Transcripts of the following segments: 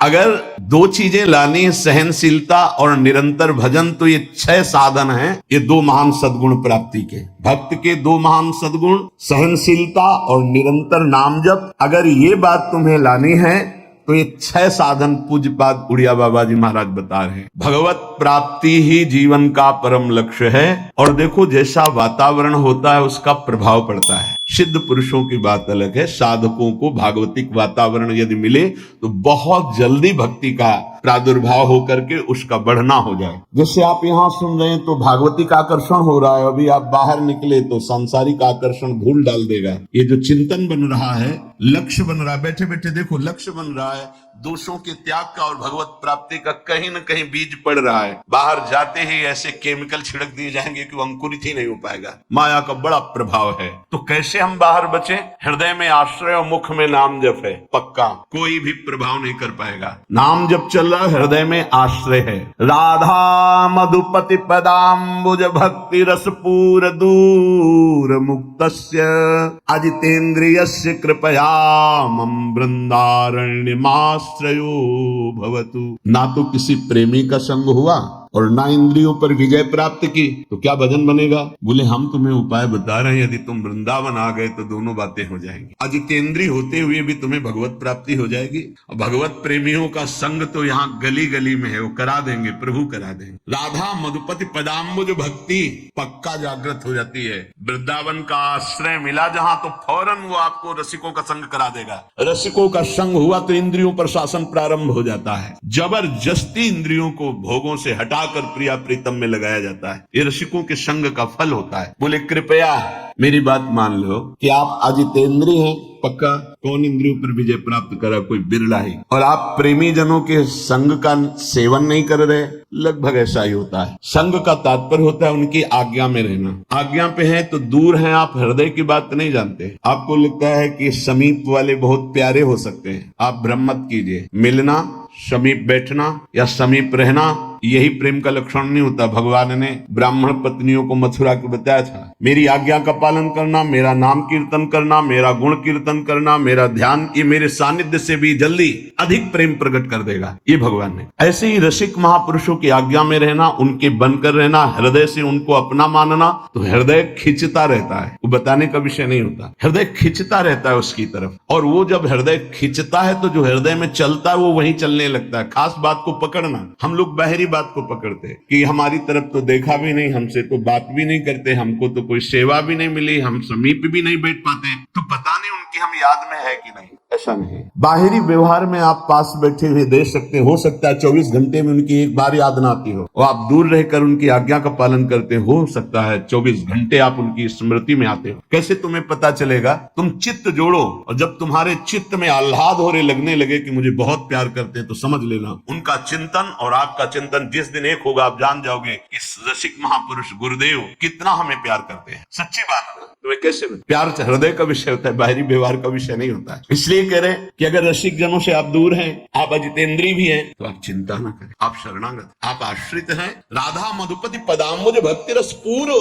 अगर दो चीजें लानी है, सहनशीलता और निरंतर भजन, तो ये 6 साधन हैं, ये 2 महान सद्गुण प्राप्ति के। भक्त के 2 महान सद्गुण, सहनशीलता और निरंतर नाम जप। अगर ये बात तुम्हें लानी है तो ये 6 साधन पूज्यपाद उड़िया बाबा जी महाराज बता रहे हैं। भगवत प्राप्ति ही जीवन का परम लक्ष्य है। और देखो, जैसा वातावरण होता है उसका प्रभाव पड़ता है। सिद्ध पुरुषों की बात अलग है, साधकों को भागवतिक वातावरण यदि मिले तो बहुत जल्दी भक्ति का प्रादुर्भाव होकर के उसका बढ़ना हो जाए। जैसे आप यहाँ सुन रहे हैं तो भागवतिक आकर्षण हो रहा है, अभी आप बाहर निकले तो सांसारिक आकर्षण धूल डाल देगा। ये जो चिंतन बन रहा है, लक्ष्य बन रहा है, बैठे बैठे देखो लक्ष्य बन रहा है, दोषों के त्याग का और भगवत प्राप्ति का कहीं न कहीं बीज पड़ रहा है। बाहर जाते ही ऐसे केमिकल छिड़क दिए जाएंगे कि वो अंकुरित ही नहीं हो पाएगा। माया का बड़ा प्रभाव है। तो कैसे हम बाहर बचे? हृदय में आश्रय और मुख में नाम जप है, पक्का कोई भी प्रभाव नहीं कर पाएगा। नाम जप चल रहा, हृदय में आश्रय है। राधा मधुपति पदाम्बुज भक्ति रस पूर दूर मुक्तस्य अजितेन्द्रियस्य कृपया मम वृंदारण्यमाश्रयो भवतु। ना तो किसी प्रेमी का संग हुआ और ना इंद्रियों पर विजय प्राप्त की, तो क्या भजन बनेगा? बोले हम तुम्हें उपाय बता रहे हैं, यदि तुम वृंदावन आ गए तो दोनों बातें हो जाएंगी। अजितेंद्रिय होते हुए भी तुम्हें भगवत प्राप्ति हो जाएगी। और भगवत प्रेमियों का संग तो यहाँ गली गली में है, वो करा देंगे, प्रभु करा देंगे। राधा मधुपति पदाम्बुज भक्ति पक्का जागृत हो जाती है। वृंदावन का आश्रय मिला जहां, तो फौरन वो आपको रसिकों का संग करा देगा। रसिकों का संग हुआ तो इंद्रियों पर शासन प्रारंभ हो जाता है। जबरदस्ती इंद्रियों को भोगों से हटा कर प्रिया प्रीतम में लगाया जाता है। ये रसिकों के संग का फल होता है। बोले कृपया मेरी बात मान लो कि आप अजितेंद्रिय हैं, पक्का। कौन इंद्रियों पर विजय प्राप्त करा? कोई बिरला ही। और आप प्रेमी जनों के संग का सेवन नहीं कर रहे, लगभग ऐसा ही होता है। संग का तात्पर्य होता है उनकी आज्ञा में रहना। आज्ञा पे है तो दूर हैं आप, हृदय की बात नहीं जानते। आपको लगता है कि समीप वाले बहुत प्यारे हो सकते हैं, आप भ्रम मत कीजिए। मिलना, समीप बैठना या समीप रहना, यही प्रेम का लक्षण नहीं होता। भगवान ने ब्राह्मण पत्नियों को मथुरा को बताया था, मेरी आज्ञा का पालन करना, मेरा नाम कीर्तन करना, मेरा गुण कीर्तन करना, मेरा ध्यान, ये मेरे सानिध्य से भी जल्दी अधिक प्रेम प्रकट कर देगा, ये भगवान ने। ऐसे ही रसिक महापुरुषों की आज्ञा में रहना, उनके बनकर रहना, हृदय से उनको अपना मानना, तो हृदय खिंचता रहता है। वो बताने का विषय नहीं होता, हृदय खिंचता रहता है उसकी तरफ। और वो जब हृदय खिंचता है तो जो हृदय में चलता है वो वहीं चलने लगता है। खास बात को पकड़ना। हम लोग बाहरी बात को पकड़ते कि हमारी तरफ तो देखा भी नहीं, हमसे तो बात भी नहीं करते, हमको तो कोई सेवा भी नहीं मिली, हम समीप भी नहीं बैठ पाते, तो पता नहीं उनकी हम याद में है कि नहीं। ऐसा नहीं। बाहरी व्यवहार में आप पास बैठे हुए देख सकते, हो सकता है 24 घंटे में उनकी एक बार याद ना आती हो, और आप दूर रहकर उनकी आज्ञा का पालन करते हो सकता है 24 घंटे आप उनकी स्मृति में आते हो। कैसे तुम्हें पता चलेगा? तुम चित्त जोड़ो, और जब तुम्हारे चित्त में आह्लाद हो रहे, लगने लगे कि मुझे बहुत प्यार करते हैं, तो समझ लेना उनका चिंतन और आपका चिंतन जिस दिन एक होगा, आप जान जाओगे इस रसिक महापुरुष गुरुदेव कितना हमें प्यार करते हैं। सच्ची बात है। तुम्हें कैसे प्यार हृदय का विषय होता है, बाहरी व्यवहार का विषय नहीं होता है। इसलिए कह रहे हैं कि अगर रसिक जनों से आप दूर हैं, आप अजितेंद्रिय भी हैं, तो आप चिंता ना करें, आप शरणागत, आप आश्रित हैं। राधा मधुपति पदाम्बुज भक्ति रस पूर्ण,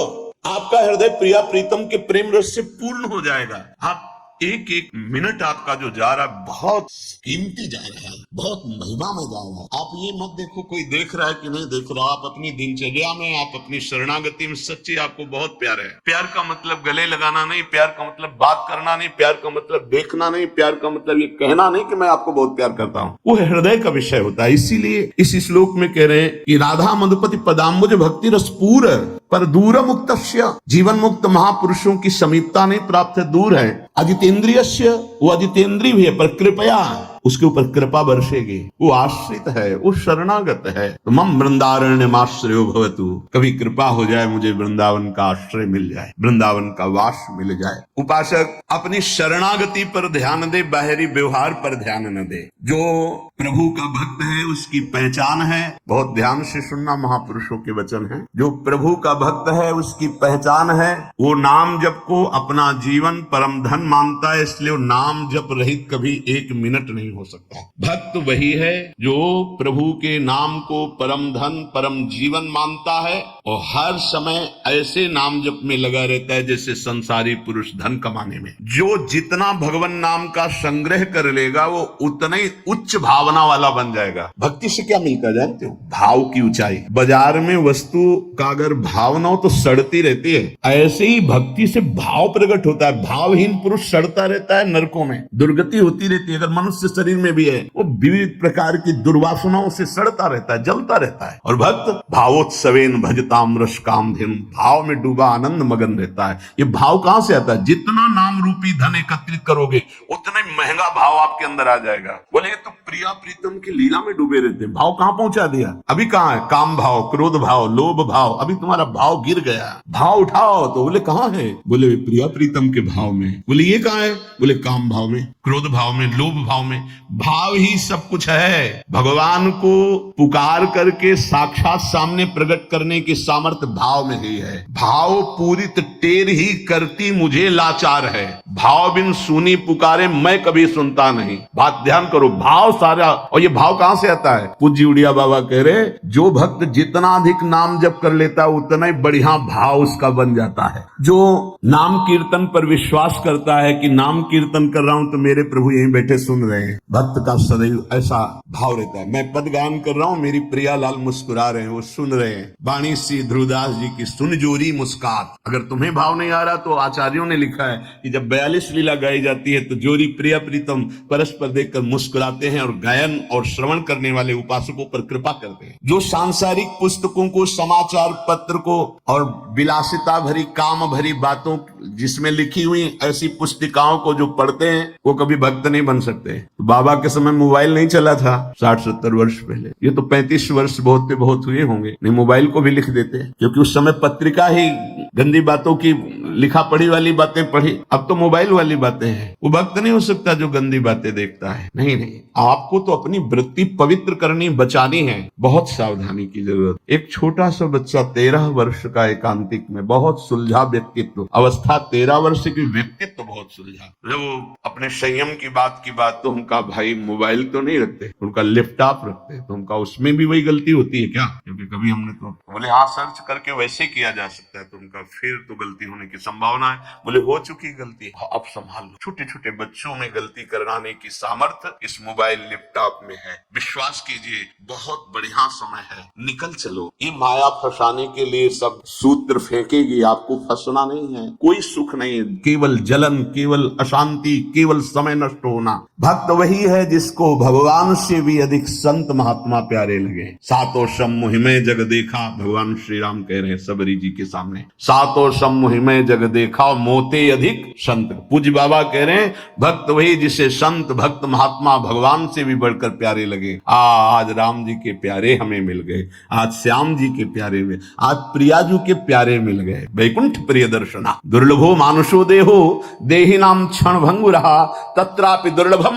आपका हृदय प्रिया प्रीतम के प्रेम रस से पूर्ण हो जाएगा। आप एक एक मिनट आपका जो जा रहा है बहुत कीमती जा रहा है, बहुत महिमा में जा रहा है। आप ये मत देखो कोई देख रहा है कि नहीं देख रहा, आप अपनी दिनचर्या में, आप अपनी शरणागति में सच्ची आपको बहुत प्यार है। प्यार का मतलब गले लगाना नहीं, प्यार का मतलब बात करना नहीं, प्यार का मतलब देखना नहीं, प्यार का मतलब ये कहना नहीं कि मैं आपको बहुत प्यार करता हूँ, वो हृदय का विषय होता है। इसीलिए इस श्लोक में कह रहे हैं कि राधा मधुपति पदाम्बुज भक्ति रस पूर्ण पर दूर मुक्तस्य, जीवन मुक्त महापुरुषों की समीपता नहीं प्राप्त है, दूर है। अजितेंद्रियस्य, वो अजितेंद्रिय भी है पर कृपया, उसके ऊपर कृपा बरसेगी। वो आश्रित है, वो शरणागत है। तो मम वृंदारण्यमाश्रयो भवतु, कभी कृपा हो जाए मुझे वृंदावन का आश्रय मिल जाए, वृंदावन का वास मिल जाए। उपासक अपनी शरणागति पर ध्यान दे, बाहरी व्यवहार पर ध्यान न दे। जो प्रभु का भक्त है उसकी पहचान है, बहुत ध्यान से सुनना, महापुरुषों के वचन है। जो प्रभु का भक्त है उसकी पहचान है, वो नाम जप को अपना जीवन परम धन मानता है, इसलिए वो नाम जप रहित कभी एक मिनट नहीं हो सकता। भक्त वही है जो प्रभु के नाम को परम धन परम जीवन मानता है और हर समय ऐसे नाम जप में लगा रहता है जैसे संसारी पुरुष धन कमाने में। जो जितना भगवान नाम का संग्रह कर लेगा वो उतना ही उच्च भावना वाला बन जाएगा। भक्ति से क्या मिलता है जानते हो? भाव की ऊंचाई। बाजार में वस्तु का अगर भाव ना हो तो सड़ती रहती है, ऐसे ही भक्ति से भाव प्रकट होता है। भावहीन पुरुष सड़ता रहता है, नरकों में दुर्गति होती रहती है। अगर मनुष्य शरीर में भी है वो विविध प्रकार की दुर्वासनाओं से सड़ता रहता है, जलता रहता है। और भक्त भावोत्सवेन भजताम रस कामधेनु, भाव में डूबा आनंद मगन रहता है। ये भाव कहां से आता है? जितना नाम रूपी धन एकत्रित करोगे उतना ही महंगा भाव आपके अंदर आ जाएगा। बोले तो प्रिया प्रीतम की लीला में डूबे रहते हैं, भाव कहां पहुंचा दिया? अभी कहां है? काम भाव, क्रोध भाव, लोभ भाव। अभी तुम्हारा भाव गिर गया, भाव उठाओ। तो बोले कहां है? बोले प्रिया प्रीतम के भाव में। बोले ये कहां है? बोले काम भाव में, क्रोध भाव में, लोभ भाव में। भाव ही सब कुछ है। भगवान को पुकार करके साक्षात सामने प्रकट करने की सामर्थ्य भाव में ही है। भाव पूरित टेर ही करती मुझे लाचार है, भाव बिन सुनी पुकारे मैं कभी सुनता नहीं। बात ध्यान करो, भाव सारा। और ये भाव कहां से आता है? पूज्य उड़िया बाबा कह रहे जो भक्त जितना अधिक नाम जप कर लेता है उतना ही बढ़िया भाव उसका बन जाता है। जो नाम कीर्तन पर विश्वास करता है कि नाम कीर्तन कर रहा हूं तो मेरे प्रभु यहीं बैठे सुन रहे हैं, भक्त का सदैव ऐसा भाव रहता है। मैं पद गान कर रहा हूं, मेरी प्रिया लाल मुस्कुरा रहे हैं, वो सुन रहे हैं। वाणी सी ध्रुवदास जी की सुन जोरी मुस्कात। अगर तुम्हें भाव नहीं आ रहा तो आचार्यों ने लिखा है कि जब 42 लीला गाई जाती है तो जोरी प्रिया प्रीतम परस्पर देखकर मुस्कुराते हैं और गायन और श्रवण करने वाले उपासकों पर कृपा करते हैं। जो सांसारिक पुस्तकों को, समाचार पत्र को और विलासिता भरी काम भरी बातों जिसमें लिखी हुई ऐसी पुस्तिकाओं को जो पढ़ते हैं वो कभी भक्त नहीं बन सकते। तो बाबा के समय मोबाइल नहीं चला था 60-70 वर्ष पहले। ये तो 35 वर्ष बहुत पे बहुत हुए होंगे, नहीं मोबाइल को भी लिख देते, क्योंकि उस समय पत्रिका ही गंदी बातों की लिखा पढ़ी वाली बातें पढ़ी। अब तो मोबाइल वाली बातें हैं। वो भक्त नहीं हो सकता जो गंदी बातें देखता है। नहीं नहीं, आपको तो अपनी वृत्ति पवित्र करनी, बचानी है। बहुत सावधानी की जरूरत। एक छोटा सा बच्चा 13 वर्ष का एकांतिक में, बहुत सुलझा व्यक्तित्व, अवस्था 13 वर्ष की, व्यक्तित्व बहुत सुलझा। जब वो अपने संयम की बात तो उनका भाई मोबाइल तो नहीं रखते, उनका लैपटॉप रखते, तो उनका उसमें भी वही गलती होती है क्या? क्योंकि कभी हमने तो बोले हाँ सर्च करके वैसे किया जा सकता है, तो उनका फिर तो गलती होने की संभावना है। बोले हो चुकी गलती, अब संभाल लो। छोटे छोटे बच्चों में गलती कराने की सामर्थ्य इस मोबाइल लैपटॉप में है। विश्वास कीजिए बहुत बढ़िया समय है, निकल चलो। ये माया फंसाने के लिए सब सूत्र फेंकेगी, आपको फंसना नहीं है। कोई सुख नहीं है, केवल जलन, केवल अशांति, केवल समय नष्ट होना। भक्त वही है जिसको भगवान से भी अधिक संत महात्मा प्यारे लगे। सातों सम्मोहि में जग देखा, भगवान श्री राम कह रहे हैं सबरी जी के सामने, सातों सम्मोहि में जग देखा मोते अधिक संत। पूज्य बाबा कह रहे हैं भक्त वही जिसे संत भक्त महात्मा भगवान से भी बढ़कर प्यारे लगे। आज राम जी के प्यारे हमें मिल गए, आज श्याम जी के प्यारे में, आज प्रियाजू के प्यारे मिल गए। वैकुंठ प्रिय दर्शना दुर्लभो मानुषो देहो देहि नाम क्षण भंगु रहा तत्रापि दुर्लभम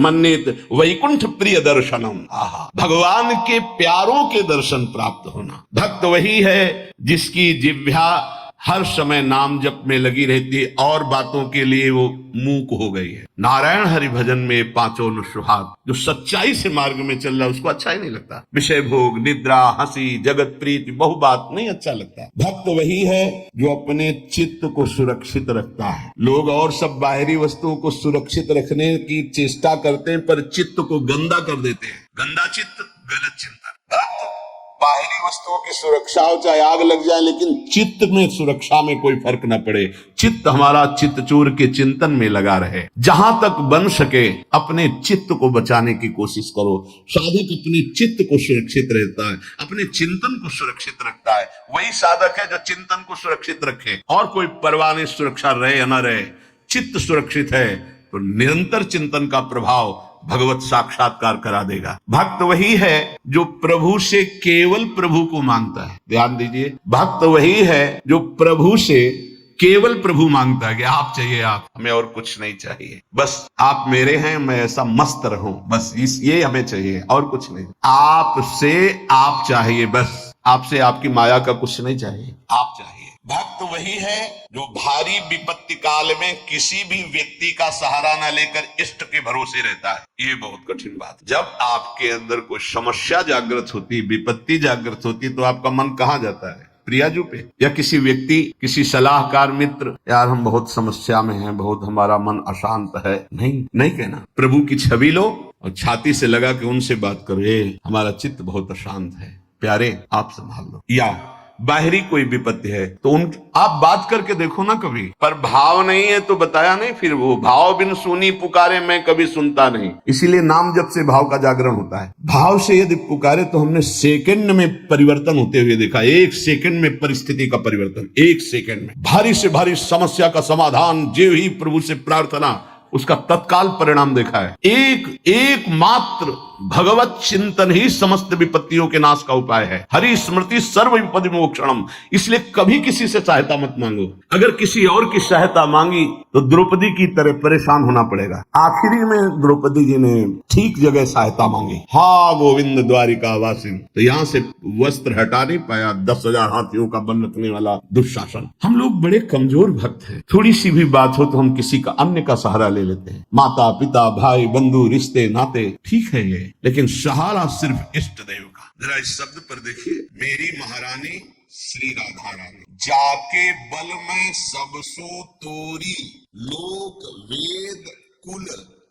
मन्नेत वैकुंठ प्रिय दर्शनम। आहा, भगवान के प्यारों के दर्शन प्राप्त होना। भक्त वही है जिसकी जिह्वा हर समय नाम जप में लगी रहती है और बातों के लिए वो मूक हो गई है। नारायण हरि भजन में पांचों न सुहाग। जो सच्चाई से मार्ग में चल रहा है उसको अच्छा ही नहीं लगता। विषय भोग, निद्रा, हंसी, जगत प्रीति, बहु बात नहीं अच्छा लगता। भक्त वही है जो अपने चित्त को सुरक्षित रखता है। लोग और सब बाहरी वस्तुओं को सुरक्षित रखने की चेष्टा करते हैं पर चित्त को गंदा कर देते हैं। गंदा चित्त, गलत चिंतन। बाहरी वस्तुओं की सुरक्षा हो, चाहे आग लग जाए, लेकिन चित्त में सुरक्षा में कोई फर्क न पड़े। चित्त हमारा चित्त चूर के चिंतन में लगा रहे। जहां तक बन सके अपने चित्त को बचाने की कोशिश करो। साधक अपने चित्त को सुरक्षित रहता है, अपने चिंतन को सुरक्षित रखता है। वही साधक है जो चिंतन को सुरक्षित रखे। और कोई परवाह नहीं सुरक्षा रहे या न रहे, चित्त सुरक्षित है तो निरंतर चिंतन का प्रभाव भगवत साक्षात्कार करा देगा। भक्त वही है जो प्रभु से केवल प्रभु को मांगता है। ध्यान दीजिए, भक्त वही है जो प्रभु से केवल प्रभु मांगता है कि आप चाहिए, आप, हमें और कुछ नहीं चाहिए, बस आप मेरे हैं, मैं ऐसा मस्त रहूं, बस ये हमें चाहिए और कुछ नहीं। आपसे आप चाहिए, बस आपसे आपकी माया का कुछ नहीं चाहिए, आप चाहिए। भक्त वही है जो भारी विपत्ति काल में किसी भी व्यक्ति का सहारा न लेकर इष्ट के भरोसे रहता है। ये बहुत कठिन बात। जब आपके अंदर कोई समस्या जागृत होती, विपत्ति जागृत होती, तो आपका मन कहाँ जाता है? प्रियाजू पे, या किसी व्यक्ति, किसी सलाहकार मित्र, यार हम बहुत समस्या में हैं, बहुत हमारा मन अशांत है। नहीं कहना, प्रभु की छवि लो और छाती से लगा के उनसे बात करो, हमारा चित्त बहुत अशांत है, प्यारे आप संभाल लो। या बाहरी कोई विपत्ति है तो उन आप बात करके देखो ना कभी, पर भाव नहीं है तो बताया नहीं, फिर वो भाव बिन सुनी पुकारे मैं कभी सुनता नहीं। इसीलिए नाम जप से भाव का जागरण होता है। भाव से यदि पुकारे तो हमने सेकंड में परिवर्तन होते हुए देखा। 1 सेकंड में परिस्थिति का परिवर्तन, 1 सेकंड में भारी से भारी समस्या का समाधान, जो ही प्रभु से प्रार्थना, उसका तत्काल परिणाम देखा है। एक मात्र भगवत चिंतन ही समस्त विपत्तियों के नाश का उपाय है। हरि स्मृति सर्व विपदि मोक्षणम। इसलिए कभी किसी से सहायता मत मांगो। अगर किसी और की सहायता मांगी तो द्रौपदी की तरह परेशान होना पड़ेगा। आखिरी में द्रौपदी जी ने ठीक जगह सहायता मांगी। हा गोविंद द्वारिका वासिन, तो यहाँ से वस्त्र हटा नहीं पाया 10,000 हाथियों का बल रखने वाला दुशासन। हम लोग बड़े कमजोर भक्त हैं। थोड़ी सी भी बात हो तो हम किसी का, अन्य का सहारा ले लेते हैं। माता पिता भाई बंधु रिश्ते नाते ठीक है ये, लेकिन सहारा सिर्फ इष्ट देव का। जरा इस शब्द पर देखिए, मेरी महारानी श्री राधा रानी, जाके बल में सब सो तोरी, लोक वेद कुल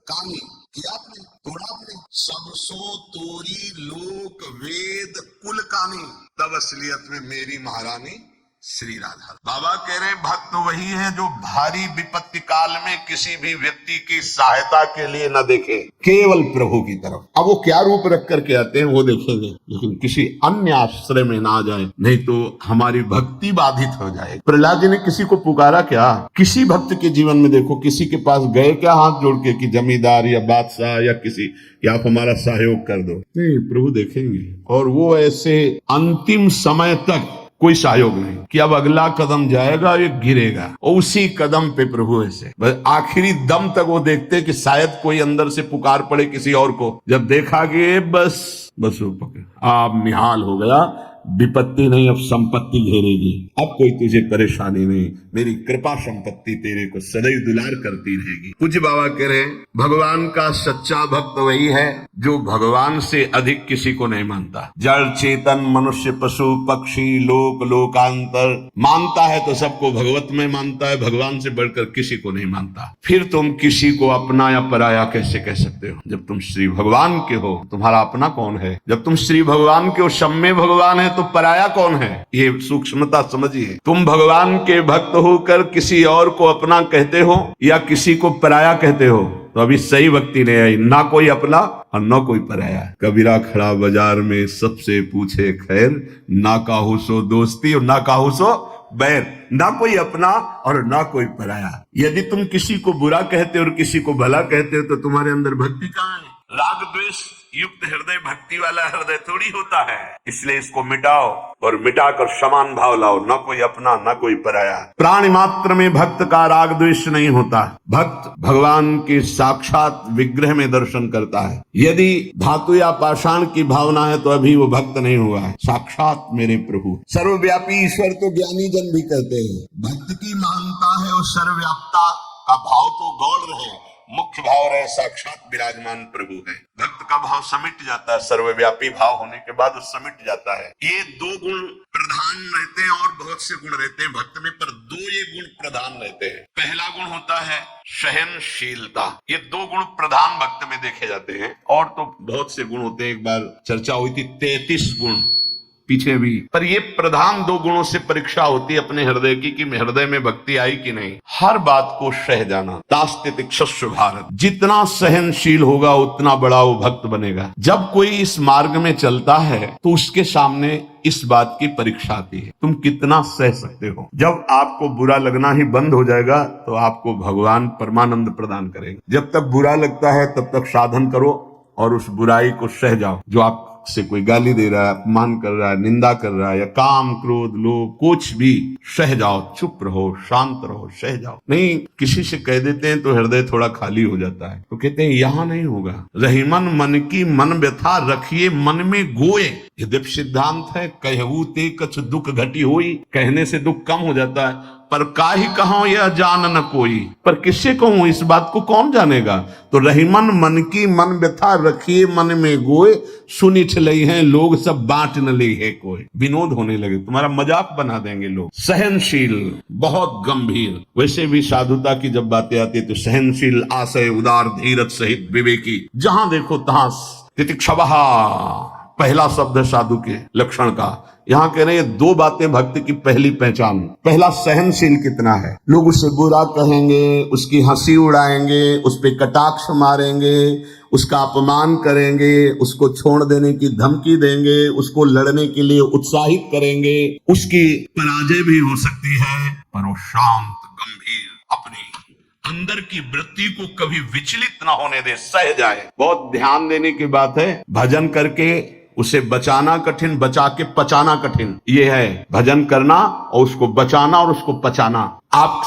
कानी। किया आपने, तोड़ा आपने, सब सो तोरी लोक वेद कुल कानी, तब असलियत में मेरी महारानी श्री राधा। बाबा कह रहे भक्त वही है जो भारी विपत्ति काल में किसी भी व्यक्ति की सहायता के लिए न देखे, केवल प्रभु की तरफ। अब वो क्या रूप रख करके आते हैं वो देखेंगे, लेकिन किसी अन्य आश्रय में ना जाए, नहीं तो हमारी भक्ति बाधित हो जाए। प्रहलाद जी ने किसी को पुकारा क्या? किसी भक्त के जीवन में देखो, किसी के पास गए क्या हाथ जोड़ के कि जमींदार या बादशाह या किसी, कि आप हमारा सहयोग कर दो? नहीं, प्रभु देखेंगे। और वो ऐसे अंतिम समय तक कोई सहयोग नहीं कि अब अगला कदम जाएगा ये गिरेगा, और उसी कदम पे प्रभु ऐसे बस आखिरी दम तक वो देखते कि शायद कोई अंदर से पुकार पड़े किसी और को। जब देखा कि बस वो पकड़, आप निहाल हो गया, विपत्ति नहीं अब संपत्ति घेरेगी, अब कोई तुझे परेशानी नहीं, मेरी कृपा संपत्ति तेरे को सदैव दुलार करती रहेगी। पूज्य बाबा कह रहे भगवान का सच्चा भक्त वही है जो भगवान से अधिक किसी को नहीं मानता। जड़ चेतन मनुष्य पशु पक्षी लोक लोकांतर मानता है तो सबको भगवत में मानता है, भगवान से बढ़कर किसी को नहीं मानता। फिर तुम किसी को अपना या पराया कैसे कह सकते हो? जब तुम श्री भगवान के हो, तुम्हारा अपना कौन है? जब तुम श्री भगवान के हो, सब में भगवान है, तो पराया कौन है? ये सूक्ष्मता समझिए। तुम भगवान के भक्त होकर किसी और को अपना कहते हो या किसी को पराया कहते हो, तो अभी सही भक्ति नहीं आई। ना कोई अपना और ना कोई पराया। कबीरा खड़ा बाजार में सबसे पूछे खैर, ना काहू सो दोस्ती और ना काहू सो बैर। ना कोई अपना और ना कोई पराया। यदि तुम किसी को बुरा कहते हो और किसी को भला कहते हो तो तुम्हारे अंदर भक्ति कहाँ है? राग द्वेष युक्त हृदय भक्ति वाला हृदय थोड़ी होता है। इसलिए इसको मिटाओ और मिटाकर समान भाव लाओ, ना कोई अपना ना कोई पराया। प्राणी मात्र में भक्त का राग द्वेष नहीं होता। भक्त भगवान के साक्षात विग्रह में दर्शन करता है। यदि धातु या पाषाण की भावना है तो अभी वो भक्त नहीं हुआ है। साक्षात मेरे प्रभु सर्वव्यापी ईश्वर तो ज्ञानी जन भी कहते हैं। भक्त की महानता है और सर्वव्यापता का भाव तो गौड़ रहे, मुख्य भाव रहे, साक्षात विराजमान प्रभु है। भक्त का भाव समिट जाता है, सर्वव्यापी भाव होने के बाद वो समिट जाता है। ये 2 गुण प्रधान रहते हैं और बहुत से गुण रहते हैं भक्त में, पर 2 ये गुण प्रधान रहते हैं। पहला गुण होता है सहनशीलता। ये 2 गुण प्रधान भक्त में देखे जाते हैं, और तो बहुत से गुण होते हैं। एक बार चर्चा हुई थी 33 गुण पीछे भी, पर ये प्रधान 2 गुणों से परीक्षा होती है अपने हृदय की कि हृदय में भक्ति आई कि नहीं। हर बात को सह जाना। दास्ते तिक्षस्व भारत, जितना सहनशील होगा उतना बड़ा वो भक्त बनेगा। जब कोई इस मार्ग में चलता है तो उसके सामने इस बात की परीक्षा आती है, तुम कितना सह सकते हो। जब आपको बुरा लगना ही बंद हो जाएगा तो आपको भगवान परमानंद प्रदान करेंगे। जब तक बुरा लगता है तब तक साधन करो और उस बुराई को सह जाओ। जो आप से कोई गाली दे रहा है, अपमान कर रहा है, निंदा कर रहा है, या काम क्रोध लोभ कुछ भी, सह जाओ, चुप रहो, शांत रहो, सह जाओ। नहीं, किसी से कह देते हैं तो हृदय थोड़ा खाली हो जाता है, तो कहते हैं यहाँ नहीं होगा। रहीमन मन की मन व्यथा रखिए मन में गोए। यद्यपि सिद्धांत है कहू ते कछ दुख घटी हुई, कहने से दुख कम हो जाता है, पर काहि कहूं यह जान न कोई, पर किससे कहूं इस बात को कौन जानेगा। तो रहीमन मन की मन व्यथा रखिए मन में गोए, सुनी ठलई हैं लोग सब बांट न ले है कोई। विनोद होने लगे, तुम्हारा मजाक बना देंगे लोग। सहनशील, बहुत गंभीर। वैसे भी साधुता की जब बातें आती है तो सहनशील, आशय उदार, धीरज सहित विवेकी, जहां देखो तहां तितिक्षवः पहला शब्द है साधु के लक्षण का। यहां कह रहे हैं दो बातें भक्त की पहली पहचान। पहला, सहनशील कितना है। लोग उसे बुरा कहेंगे, उसकी हंसी उड़ाएंगे, उस पे कटाक्ष मारेंगे, उसका अपमान करेंगे, उसको छोड़ देने की धमकी देंगे, उसको लड़ने के लिए उत्साहित करेंगे, उसकी पराजय भी हो सकती है, पर वो शांत गंभीर, अपनी अंदर की वृत्ति को कभी विचलित ना होने दे, सह जाए। बहुत ध्यान देने की बात है। भजन करके उसे बचाना कठिन, बचा के पचाना कठिन। ये है भजन करना और उसको बचाना और उसको पचाना। आप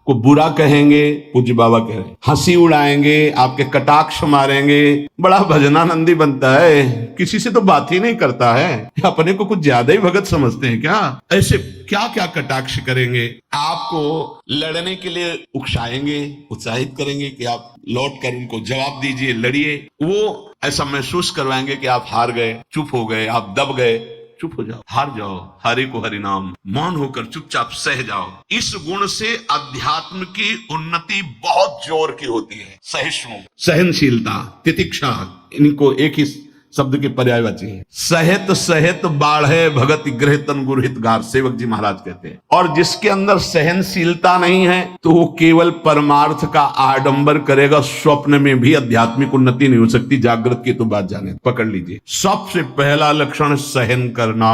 को बुरा कहेंगे, पूज्य बाबा कह रहे हैं, हंसी उड़ाएंगे, आपके कटाक्ष मारेंगे, बड़ा भजनानंदी बनता है, किसी से तो बात ही नहीं करता है, अपने को कुछ ज्यादा ही भगत समझते हैं क्या। ऐसे क्या क्या कटाक्ष करेंगे, आपको लड़ने के लिए उकसाएंगे, उत्साहित करेंगे कि आप लौट कर उनको जवाब दीजिए, लड़िए। वो ऐसा महसूस करवाएंगे कि आप हार गए, चुप हो गए, आप दब गए। चुप हो जाओ, हार जाओ, हरि को हरि नाम, मौन होकर चुपचाप सह जाओ। इस गुण से अध्यात्म की उन्नति बहुत जोर की होती है। सहिष्णु, सहनशीलता, तितिक्षा, इनको एक ही शब्द के पर्यायवाची है। सहित सहित बाढ़े भगत गृह तन गुरहित गार, सेवक जी महाराज कहते हैं। और जिसके अंदर सहनशीलता नहीं है तो वो केवल परमार्थ का आडंबर करेगा, स्वप्न में भी आध्यात्मिक उन्नति नहीं हो सकती। जागृत की तो बात जाने, पकड़ लीजिए। सबसे पहला लक्षण सहन करना।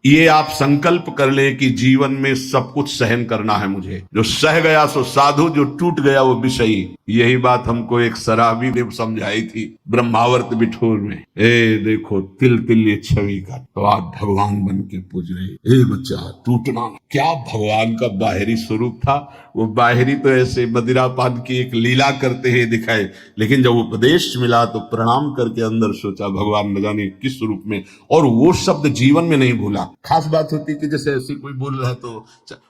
ये आप संकल्प कर ले कि जीवन में सब कुछ सहन करना है मुझे। जो सह गया सो साधु, जो टूट गया वो विषयी। यही बात हमको एक शराबी ने समझाई थी ब्रह्मावर्त बिठूर में। देखो तिल तिल ये छवि का, तो आप भगवान बन के पूज रहे। बच्चा टूटना क्या भगवान का बाहरी स्वरूप था। वो बाहरी तो ऐसे मदिरापान की एक लीला करते हुए दिखाए, लेकिन जब उपदेश मिला तो प्रणाम करके अंदर सोचा भगवान न जाने किस स्वरूप में। और वो शब्द जीवन में नहीं भूला। खास बात होती कि जैसे ऐसे कोई बोल रहा है तो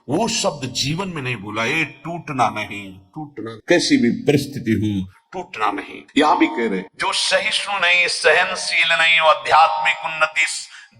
वो शब्द जीवन में नहीं भूला। ये टूटना नहीं, टूटना कैसी भी परिस्थिति हो, टूटना नहीं। यहां भी कह रहे जो सहिष्णु नहीं, सहनशील नहीं, और आध्यात्मिक उन्नति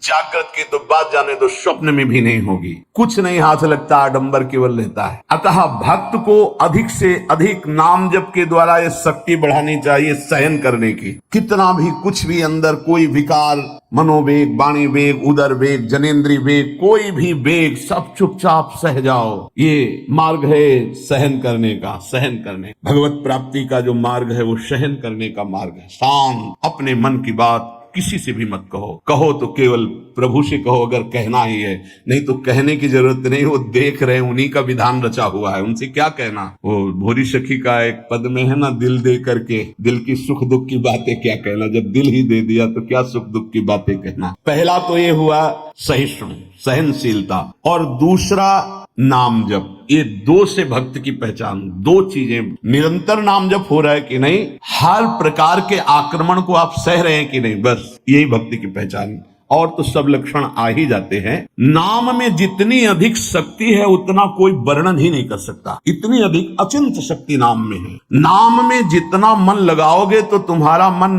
जागृत की तो बात जाने दो, स्वप्न में भी नहीं होगी। कुछ नहीं हाथ लगता, आडंबर केवल रहता है। अतः भक्त को अधिक से अधिक नाम जप के द्वारा ये शक्ति बढ़ानी चाहिए सहन करने की। कितना भी कुछ भी अंदर कोई विकार, मनोवेग, वाणी वेग, उदर वेग, जनेन्द्रीय वेग, कोई भी वेग, सब चुपचाप सह जाओ। ये मार्ग है सहन करने का। सहन करने, भगवत प्राप्ति का जो मार्ग है वो सहन करने का मार्ग है। शांत, अपने मन की बात किसी से भी मत कहो। कहो तो केवल प्रभु से कहो, अगर कहना ही है, नहीं तो कहने की जरूरत नहीं। वो देख रहे हैं, उन्हीं का विधान रचा हुआ है, उनसे क्या कहना। वो भोरी सखी का एक पद में है ना, दिल दे करके दिल की सुख दुख की बातें क्या कहना। जब दिल ही दे दिया तो क्या सुख दुख की बातें कहना। पहला तो ये हुआ सहिष्णु, सहनशीलता, और दूसरा नाम जप। ये दो से भक्त की पहचान, दो चीजें। निरंतर नाम जप हो रहा है कि नहीं, हर प्रकार के आक्रमण को आप सह रहे हैं कि नहीं, बस यही भक्ति की पहचान। और तो सब लक्षण आ ही जाते हैं। नाम में जितनी अधिक शक्ति है उतना कोई वर्णन ही नहीं कर सकता। इतनी अधिक अचिंत शक्ति नाम में है। नाम में जितना मन लगाओगे तो तुम्हारा मन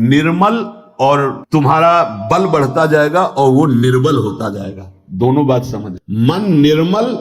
निर्मल और तुम्हारा बल बढ़ता जाएगा और वो निर्बल होता जाएगा। दोनों बात समझ, मन निर्मल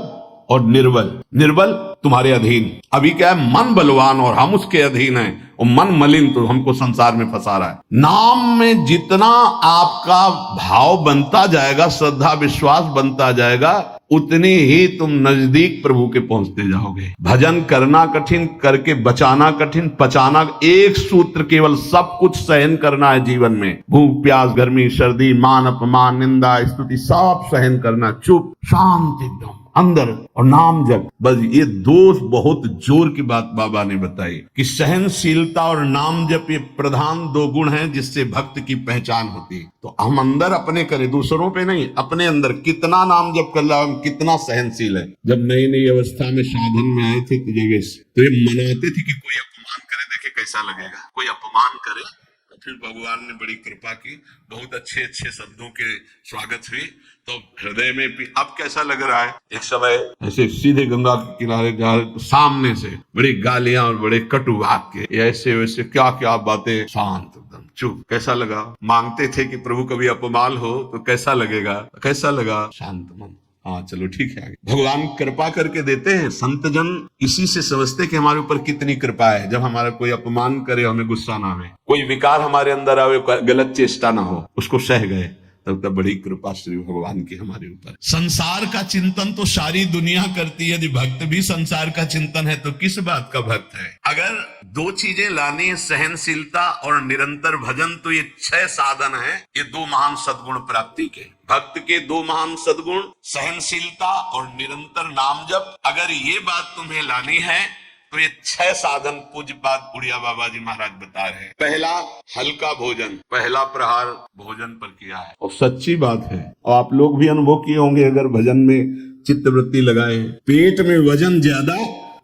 और निर्बल। निर्बल तुम्हारे अधीन। अभी क्या है, मन बलवान और हम उसके अधीन हैं, और मन मलिन तो हमको संसार में फंसा रहा है। नाम में जितना आपका भाव बनता जाएगा, श्रद्धा विश्वास बनता जाएगा, उतनी ही तुम नजदीक प्रभु के पहुंचते जाओगे। भजन करना कठिन, करके बचाना कठिन, पचाना एक सूत्र केवल। सब कुछ सहन करना है जीवन में। भूख प्यास, गर्मी सर्दी, मान अपमान, निंदा स्तुति, सब सहन करना। चुप शांत एकदम अंदर, और नाम जप। बस ये दो बहुत जोर की बात बाबा ने बताई कि सहनशीलता और नाम जप ये प्रधान दो गुण हैं जिससे भक्त की पहचान होती है। तो हम अंदर अपने करें, दूसरों पे नहीं, अपने अंदर कितना नाम जप कर रहा है, कितना सहनशील है। जब नई नई अवस्था में साधन में आए थे तो ये मनाते थे कि कोई अपमान करे, देखे कैसा लगेगा। कोई अपमान करे फिर भगवान ने बड़ी कृपा की, बहुत अच्छे अच्छे शब्दों के स्वागत हुई। तो हृदय में भी अब कैसा लग रहा है? एक समय ऐसे सीधे गंगा के किनारे जा, सामने से बड़ी गालियां और बड़े कटु वाक्य, ऐसे वैसे क्या क्या बातें, शांत एकदम चुप। कैसा लगा? मांगते थे कि प्रभु कभी अपमान हो तो कैसा लगेगा? कैसा लगा? शांत मन। हाँ चलो ठीक है। भगवान कृपा करके देते हैं। संत जन इसी से समझते कि हमारे ऊपर कितनी कृपा है। जब हमारा कोई अपमान करे, हमें गुस्सा ना आवे, कोई विकार हमारे अंदर आवे, गलत चेष्टा ना हो, उसको सह गए, तब बड़ी कृपा श्री भगवान की हमारे ऊपर। संसार का चिंतन तो सारी दुनिया करती है, यदि भक्त भी संसार का चिंतन है तो किस बात का भक्त है? अगर दो चीजें लानी है, सहनशीलता और निरंतर भजन, तो ये 6 साधन है, ये 2 महान सद्गुण प्राप्ति के। भक्त के 2 महान सद्गुण, सहनशीलता और निरंतर नाम जप। अगर ये बात तुम्हें लानी है तो ये 6 साधन पूज्यपाद उड़िया बाबा जी महाराज बता रहे हैं। पहला, हल्का भोजन, पहला प्रहार भोजन पर किया है। और सच्ची बात है, और आप लोग भी अनुभव किए होंगे अगर भजन में चित्तवृत्ति लगाए, पेट में वजन ज्यादा,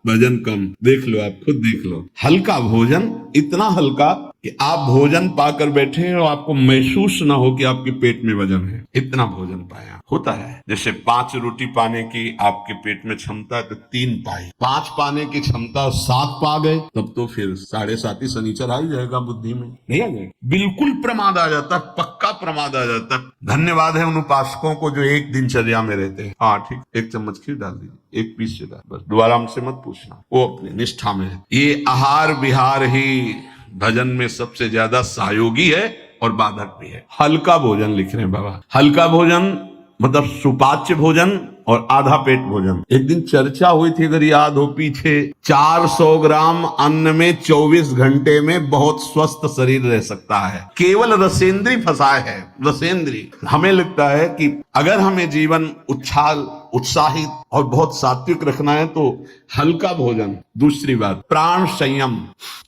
भजन कम। देख लो, आप खुद देख लो। हल्का भोजन, इतना हल्का कि आप भोजन पाकर बैठे हैं और आपको महसूस ना हो कि आपके पेट में वजन है, इतना भोजन पाया। होता है जैसे 5 रोटी पाने की आपके पेट में क्षमता है तो 3 पाई, 5 पाने की क्षमता 7 पा गए, तब तो फिर 7.5 शनिचर आ ही जाएगा बुद्धि में, नहीं आ जाएगा? बिल्कुल प्रमाद आ जाता, पक्का प्रमाद आ जाता। धन्यवाद है उन उपासकों को जो एक दिनचर्या में रहते हैं। हाँ ठीक, 1 चम्मच खीर डाल दीजिए, 1 पीस से डाल, बस दोबारा हमसे मत पूछना, वो अपनी निष्ठा में है। ये आहार विहार ही भजन में सबसे ज्यादा सहयोगी है और बाधक भी है। हल्का भोजन लिख रहे हैं बाबा। हल्का भोजन मतलब सुपाच्य भोजन और आधा पेट भोजन। एक दिन चर्चा हुई थी, अगर याद हो पीछे, 400 ग्राम अन्न में 24 घंटे में बहुत स्वस्थ शरीर रह सकता है। केवल रसेंद्री फंसाए है, रसेंद्री। हमें लगता है कि अगर हमें जीवन उछाल, उत्साहित और बहुत सात्विक रखना है तो हल्का भोजन। दूसरी बात, प्राण संयम।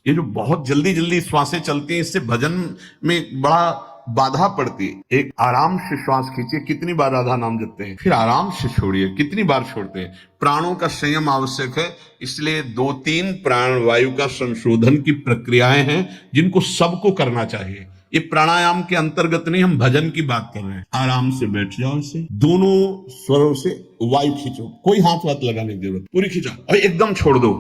ये जो बहुत जल्दी जल्दी श्वासें चलती हैं, इससे भजन में बड़ा बाधा पड़ती है। एक आराम से श्वास खींचिए, कितनी बार राधा नाम जपते हैं, फिर आराम से छोड़िए, कितनी बार छोड़ते हैं। प्राणों का संयम आवश्यक है, इसलिए 2-3 प्राण वायु का संशोधन की प्रक्रियाएं हैं जिनको सबको करना चाहिए। ये प्राणायाम के अंतर्गत नहीं, हम भजन की बात कर रहे हैं। आराम से बैठ जाओ, इसे दोनों स्वरों से वायु खींचो, कोई हाथ वाथ लगाने की जरूरत, पूरी खींचा और एकदम छोड़ दो।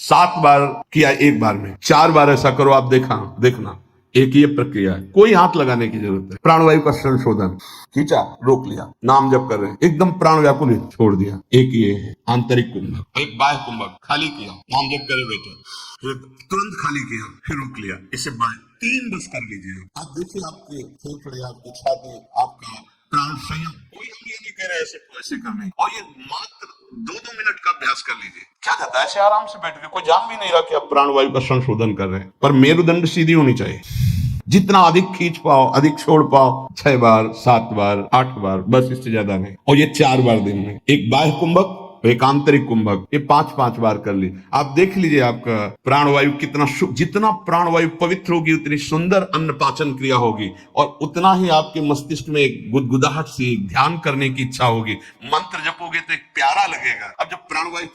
7 बार किया एक बार में, 4 बार ऐसा करो, आप देखना एक ये प्रक्रिया है, कोई हाथ लगाने की जरूरत है। प्राणवायु का संशोधन, खींचा, रोक लिया, नाम जप कर रहे हैं, एकदम प्राण व्याकुल छोड़ दिया। एक ये है आंतरिक कुंभक, एक बाह्य कुंभक, खाली किया, नाम जप करे बैठे, फिर तुरंत खाली किया, फिर रोक लिया, इसे बाह्य 3 बस कर लीजिए। आप देखिए आपके फेफड़े, आपकी छाती, आपका प्राण संयम, कोई हम ये नहीं कह रहे ऐसे करने, और ये मात्र 2-2 मिनट का अभ्यास कर लीजिए। क्या जाता है ऐसे आराम से बैठ के, कोई जान भी नहीं रहा कि आप प्राणवायु का संशोधन कर रहे हैं। पर मेरुदंड सीधी होनी चाहिए, जितना अधिक खींच पाओ, अधिक छोड़ पाओ, 6 बार, 7 बार, 8 बार, बस इससे ज्यादा नहीं। और ये 4 बार दिन में, एक बाह्य कुंभक, एक आंतरिक कुंभक, ये 5-5 बार कर ली। आप देख लीजिए आपका प्राणवायु कितना, जितना प्राणवायु पवित्र होगी उतनी सुंदर अन्न पाचन क्रिया होगी, और उतना ही आपके मस्तिष्क में एक गुदगुदाहट सी, एक ध्यान करने की इच्छा होगी। मंत्र जपोगे तो एक प्यारा लगेगा। अब जब प्राणवायु,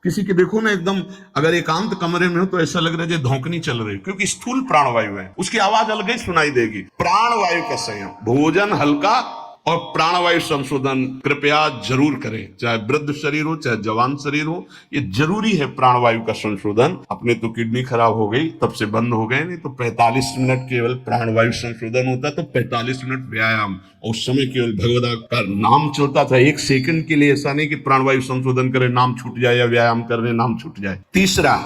किसी के देखो ना एकदम, अगर एकांत कमरे में हो तो ऐसा लग रहा है जैसे धौंकनी चल रही है, क्योंकि स्थूल प्राणवायु है, उसकी आवाज अलग ही सुनाई देगी। प्राणवायु का संयम, भोजन हल्का और प्राणवायु संशोधन कृपया जरूर करें, चाहे वृद्ध शरीर हो चाहे जवान शरीर हो, ये जरूरी है प्राणवायु का संशोधन। अपने तो किडनी खराब हो गई तब से बंद हो गए, नहीं तो 45 मिनट केवल प्राणवायु संशोधन होता, तो 45 मिनट व्यायाम, और उस समय केवल भगवद का नाम चलता था। 1 सेकंड के लिए ऐसा नहीं कि प्राणवायु संशोधन करे नाम छूट जाए, या व्यायाम कर रहे नाम छूट जाए। तीसरा,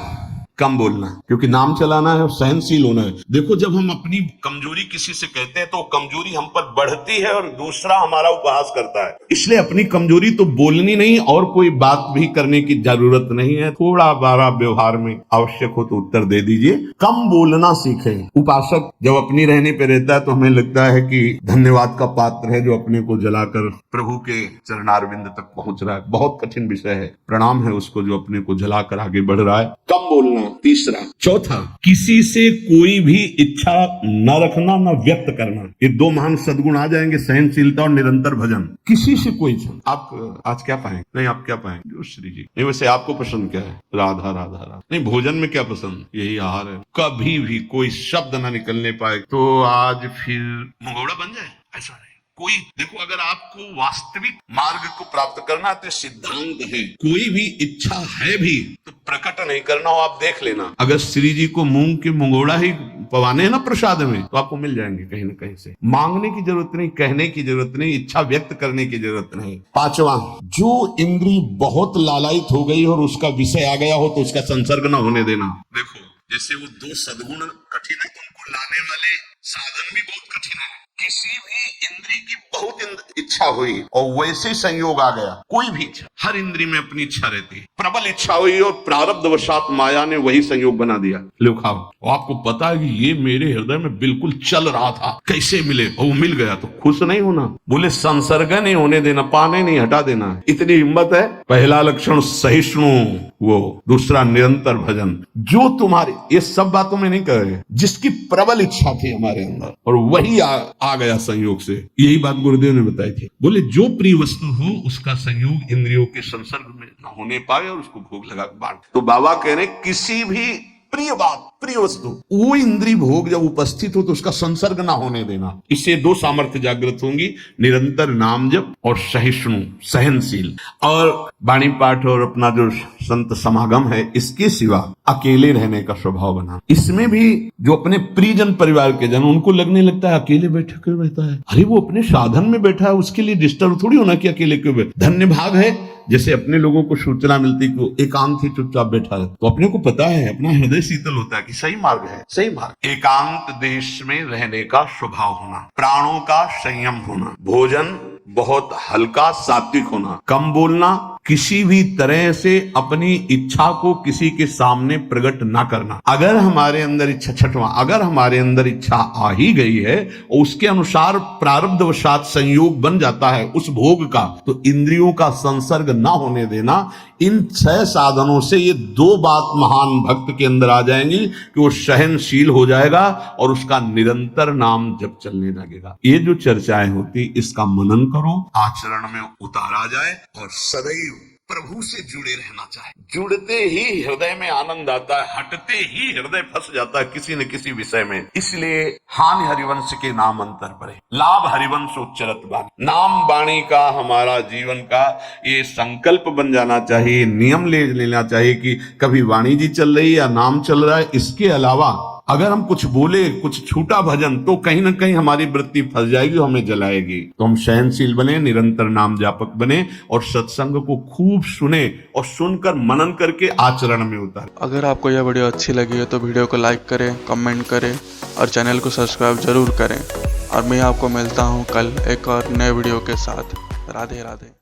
कम बोलना, क्योंकि नाम चलाना है और सहनशील होना है। देखो, जब हम अपनी कमजोरी किसी से कहते हैं तो कमजोरी हम पर बढ़ती है और दूसरा हमारा उपहास करता है। इसलिए अपनी कमजोरी तो बोलनी नहीं, और कोई बात भी करने की जरूरत नहीं है। थोड़ा बारा व्यवहार में आवश्यक हो तो उत्तर दे दीजिए। कम बोलना सीखें। उपासक जब अपनी रहने पे रहता है तो हमें लगता है कि धन्यवाद का पात्र है जो अपने को जलाकर प्रभु के चरणारविंद तक पहुंच रहा है। बहुत कठिन विषय है, प्रणाम है उसको जो अपने को जलाकर आगे बढ़ रहा है। कम बोलना, करना, तीसरा। चौथा, किसी से कोई भी इच्छा न रखना न व्यक्त करना। ये दो महान सद्गुण आ जाएंगे, सहनशीलता और निरंतर भजन। किसी से कोई इच्छा। आप आज क्या पाएंगे? नहीं, आप क्या पाएंगे? जो श्री जी। नहीं, वैसे आपको पसंद क्या है? राधा राधा राधा। नहीं, भोजन में क्या पसंद? यही आहार है। कभी भी कोई शब्द ना निकलने पाए तो आज फिर मुंगौड़ा बन जाए, ऐसा नहीं। कोई देखो, अगर आपको वास्तविक मार्ग को प्राप्त करना तो सिद्धांत है, कोई भी इच्छा है भी तो प्रकट नहीं करना हो। आप देख लेना, अगर श्री जी को मूंग के मुंगोड़ा ही पवाने हैं ना प्रसाद में, तो आपको मिल जाएंगे कहीं ना कहीं से। मांगने की जरूरत नहीं, कहने की जरूरत नहीं, इच्छा व्यक्त करने की जरूरत नहीं। पांचवा, जो इंद्री बहुत लालायित हो गई और उसका विषय आ गया हो तो उसका संसर्ग न होने देना। देखो, जैसे वो दो सद्गुण कठिन है, तो उनको लाने वाले साधन भी बहुत कठिन है। किसी भी इंद्री की बहुत इच्छा हुई और वैसे संयोग आ गया, कोई भी इच्छा, हर इंद्री में अपनी इच्छा रहती है, प्रबल इच्छा हुई और प्रारब्धवशात माया ने वही संयोग बना दिया, लो खाओ। और आपको पता है कि ये मेरे हृदय में बिल्कुल चल रहा था, कैसे मिले, और वो मिल गया, तो खुश नहीं होना? बोले संसर्ग नहीं होने देना, पाने नहीं हटा देना। इतनी हिम्मत है। पहला लक्षण सहिष्णु, वो दूसरा निरंतर भजन। जो तुम्हारी, ये सब बातों में नहीं कह रहे, जिसकी प्रबल इच्छा थी हमारे अंदर और वही आ गया संयोग से। यही बात गुरुदेव ने बताई थी। बोले जो प्रिय वस्तु हो उसका संयोग इंद्रियों के संसर्ग में न होने पाए और उसको भोग लगा बांट। तो बाबा कह रहे किसी भी प्रिय बात, प्रिय वस्तु, वो इंद्रिय भोग जब उपस्थित हो तो उसका संसर्ग ना होने देना। इससे दो सामर्थ्य जागृत होंगी, निरंतर नाम जप और सहिष्णु, सहनशील। और वाणी पाठ और अपना जो संत समागम है, इसके सिवा अकेले रहने का स्वभाव बना। इसमें भी जो अपने प्रियजन परिवार के जन, उनको लगने लगता है अकेले बैठे क्यों रहता है, अरे वो अपने साधन में बैठा है, उसके लिए डिस्टर्ब थोड़ी होना कि अकेले क्यों बैठे। धन्य भाग है जैसे अपने लोगों को सूचना मिलती कि एकांत ही चुपचाप बैठा है, तो अपने को पता है, अपना हृदय शीतल होता है कि सही मार्ग है, सही मार्ग। एकांत देश में रहने का स्वभाव होना, प्राणों का संयम होना, भोजन बहुत हल्का सात्विक होना, कम बोलना, किसी भी तरह से अपनी इच्छा को किसी के सामने प्रकट ना करना। अगर हमारे अंदर इच्छा, छठवां, अगर हमारे अंदर इच्छा आ ही गई है और उसके अनुसार प्रारब्धवशात संयोग बन जाता है उस भोग का, तो इंद्रियों का संसर्ग ना होने देना। इन 6 साधनों से ये 2 बात महान भक्त के अंदर आ जाएंगी कि वो सहनशील हो जाएगा और उसका निरंतर नाम जप चलने लगेगा। ये जो चर्चाएं होती, इसका मनन करो, आचरण में उतारा जाए और सदैव प्रभु से जुड़े रहना चाहिए। जुड़ते ही हृदय में आनंद आता है, हटते ही हृदय फंस जाता है किसी न किसी विषय में। इसलिए हानि हरिवंश के नाम अंतर पड़े, लाभ हरिवंश उच्चरत बानी। नाम वाणी का हमारा जीवन का ये संकल्प बन जाना चाहिए, नियम ले लेना चाहिए कि कभी वाणी जी चल रही है या नाम चल रहा है। इसके अलावा अगर हम कुछ बोले, कुछ छूटा भजन, तो कहीं ना कहीं हमारी वृत्ति फंस जाएगी, हमें जलाएगी। तो हम सहनशील बने, निरंतर नाम जापक बने और सत्संग को खूब सुने और सुनकर मनन करके आचरण में उतारे। अगर आपको यह वीडियो अच्छी लगी है तो वीडियो को लाइक करें, कमेंट करें और चैनल को सब्सक्राइब जरूर करें। और मैं आपको मिलता हूँ कल एक और नए वीडियो के साथ। राधे राधे।